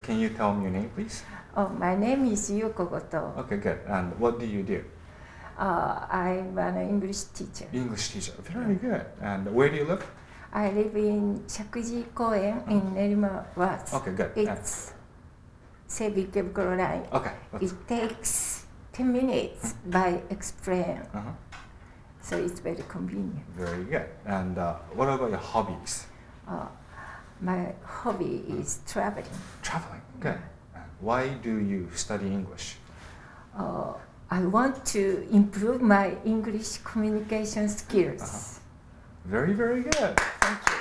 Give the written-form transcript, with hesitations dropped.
Can you tell me your name, please? Oh, my name is Yuko Goto. Okay, good. And what do you do? I'm an English teacher. English teacher. Very good. And where do you live? I live in Shakuji Koen in Nerima Wards. Okay, good. It's Seibu Ikebukuro line. Okay. It takes 10 minutes by express. So it's very convenient. Very good. And what about your hobbies? My hobby is traveling. Traveling. Good. And why do you study English? I want to improve my English communication skills. Very, very good. Thank you.